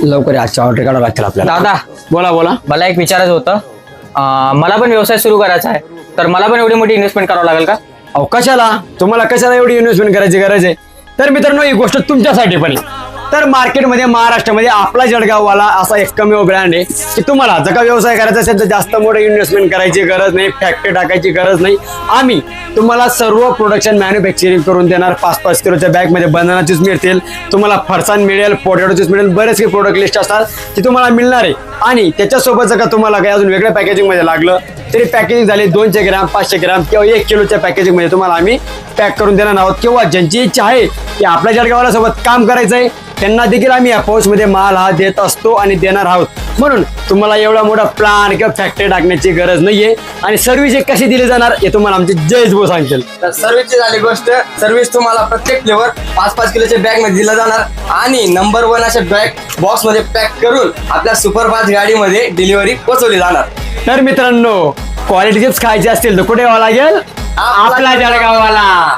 लवकर आजच्या ऑर्डर काढावं लागतील आपल्याला. दादा बोला बोला. मला एक विचारायचं होतं. मला पण व्यवसाय सुरू करायचा आहे, तर मला पण एवढी मोठी इन्व्हेस्टमेंट करावं लागेल का? अहो कशाला, तुम्हाला कशाला एवढी इन्व्हेस्टमेंट करायची गरज आहे? तर मित्रांनो ही गोष्ट तुमच्यासाठी पण आहे. तर मार्केटमध्ये महाराष्ट्रामध्ये आपला जळगाववाला असा एकमेव ब्रँड आहे की तुम्हाला जर का व्यवसाय करायचा असेल तर जास्त मोठं इन्व्हेस्टमेंट करायची गरज नाही, फॅक्टरी टाकायची गरज नाही. आम्ही तुम्हाला सर्व प्रोडक्शन मॅन्युफॅक्चरिंग करून देणार. 5-5 किलोच्या बॅगमध्ये बनानाचीच मिळतील, तुम्हाला फरसाण मिळेल, पोटॅटोचीच मिळेल, बरेच काही प्रोडक्ट लिस्ट असतात ती तुम्हाला मिळणार आहे. आणि त्याच्यासोबत जर का तुम्हाला काही अजून वेगळ्या पॅकेजिंगमध्ये लागलं तरी पॅकेजिंग झाली 200 ग्रॅम, 500 ग्रॅम किंवा 1 किलोच्या पॅकेजिंगमध्ये तुम्हाला आम्ही पॅक करून देणार आहोत. किंवा ज्यांची इच्छा आहे की आपल्या जळगावाला सोबत काम करायचं आहे त्यांना देखील आम्ही या पाऊसमध्ये माल हा देत असतो आणि देणार आहोत. म्हणून तुम्हाला एवढा मोठा प्लान किंवा फॅक्टरी टाकण्याची गरज नाहीये. आणि सर्व्हिस कशी दिली जाणार हे तुम्हाला आमचे जयेश भाऊ सांगतील. तर सर्व्हिसची झाली गोष्ट. सर्व्हिस तुम्हाला प्रत्येक फ्लेवर 5-5 किलोच्या बॅग मध्ये दिला जाणार आणि नंबर 1 अशा बॅग बॉक्स मध्ये पॅक करून आपल्या सुपरफास्ट गाडीमध्ये डिलिव्हरी पोहोचवली जाणार. तर मित्रांनो क्वालिटी चिप्स खायचे असतील तर कुठे यावं लागेल? आपला जळगाववाला.